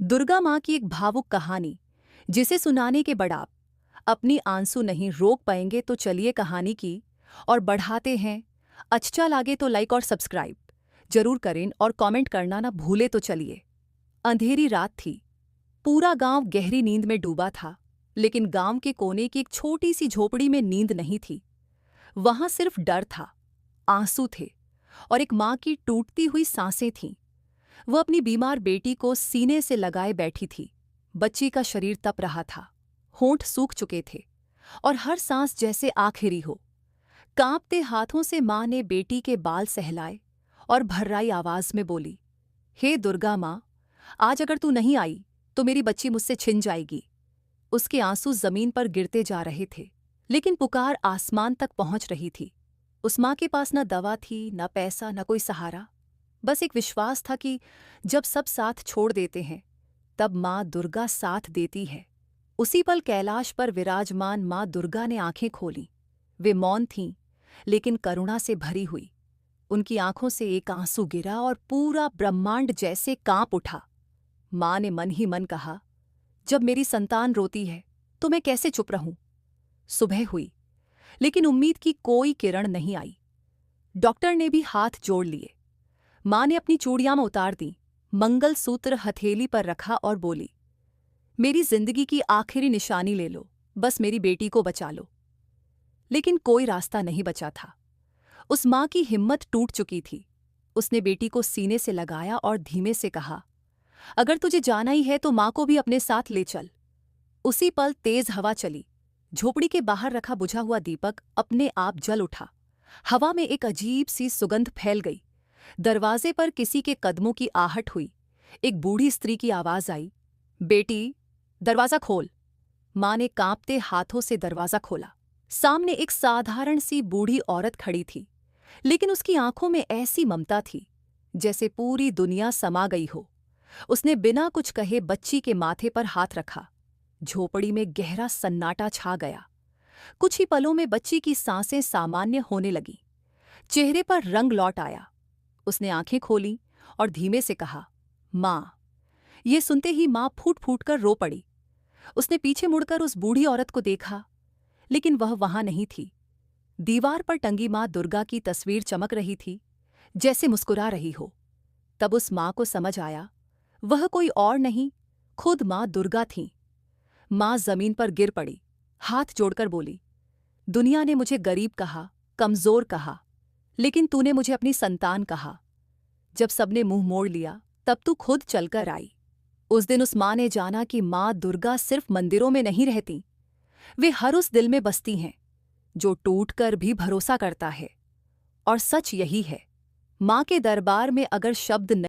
दुर्गा माँ की एक भावुक कहानी जिसे सुनाने के बाद आप अपनी आंसू नहीं रोक पाएंगे। तो चलिए कहानी की और बढ़ाते हैं। अच्छा लगे तो लाइक और सब्सक्राइब जरूर करें और कमेंट करना ना भूले। तो चलिए। अंधेरी रात थी। पूरा गांव गहरी नींद में डूबा था, लेकिन गांव के कोने की एक छोटी सी झोपड़ी में नींद नहीं थी। वहां सिर्फ डर था, आंसू थे और एक माँ की टूटती हुई सांसें थीं। वह अपनी बीमार बेटी को सीने से लगाए बैठी थी। बच्ची का शरीर तप रहा था, होंठ सूख चुके थे और हर सांस जैसे आखिरी हो। कांपते हाथों से माँ ने बेटी के बाल सहलाए और भर्राई आवाज में बोली, हे दुर्गा माँ, आज अगर तू नहीं आई तो मेरी बच्ची मुझसे छिन जाएगी। उसके आंसू जमीन पर गिरते जा रहे थे, लेकिन पुकार आसमान तक पहुंच रही थी। उस माँ के पास न दवा थी, न पैसा, न कोई सहारा। बस एक विश्वास था कि जब सब साथ छोड़ देते हैं तब माँ दुर्गा साथ देती है। उसी पल कैलाश पर विराजमान माँ दुर्गा ने आंखें खोलीं। वे मौन थीं, लेकिन करुणा से भरी हुई। उनकी आंखों से एक आंसू गिरा और पूरा ब्रह्मांड जैसे कांप उठा। माँ ने मन ही मन कहा, जब मेरी संतान रोती है तो मैं कैसे चुप रहूं। सुबह हुई, लेकिन उम्मीद की कोई किरण नहीं आई। डॉक्टर ने भी हाथ जोड़ लिए। माँ ने अपनी चूड़ियां उतार दी, मंगलसूत्र हथेली पर रखा और बोली, मेरी जिंदगी की आखिरी निशानी ले लो, बस मेरी बेटी को बचा लो। लेकिन कोई रास्ता नहीं बचा था। उस माँ की हिम्मत टूट चुकी थी। उसने बेटी को सीने से लगाया और धीमे से कहा, अगर तुझे जाना ही है तो माँ को भी अपने साथ ले चल। उसी पल तेज हवा चली। झोपड़ी के बाहर रखा बुझा हुआ दीपक अपने आप जल उठा। हवा में एक अजीब सी सुगंध फैल गई। दरवाजे पर किसी के कदमों की आहट हुई। एक बूढ़ी स्त्री की आवाज आई, बेटी, दरवाजा खोल। माँ ने कांपते हाथों से दरवाजा खोला। सामने एक साधारण सी बूढ़ी औरत खड़ी थी, लेकिन उसकी आंखों में ऐसी ममता थी जैसे पूरी दुनिया समा गई हो। उसने बिना कुछ कहे बच्ची के माथे पर हाथ रखा। झोपड़ी में गहरा सन्नाटा छा गया। कुछ ही पलों में बच्ची की सांसें सामान्य होने लगी। चेहरे पर रंग लौट आया। उसने आंखें खोलीं और धीमे से कहा, माँ। ये सुनते ही माँ फूट फूट कर रो पड़ी। उसने पीछे मुड़कर उस बूढ़ी औरत को देखा, लेकिन वह वहां नहीं थी। दीवार पर टंगी माँ दुर्गा की तस्वीर चमक रही थी, जैसे मुस्कुरा रही हो। तब उस माँ को समझ आया, वह कोई और नहीं, खुद माँ दुर्गा थीं। माँ जमीन पर गिर पड़ी, हाथ जोड़कर बोली, दुनिया ने मुझे गरीब कहा, कमजोर कहा, लेकिन तूने मुझे अपनी संतान कहा। जब सबने मुंह मोड़ लिया तब तू खुद चलकर आई। उस दिन उस माँ ने जाना कि माँ दुर्गा सिर्फ मंदिरों में नहीं रहती, वे हर उस दिल में बसती हैं जो टूटकर भी भरोसा करता है। और सच यही है, माँ के दरबार में अगर शब्द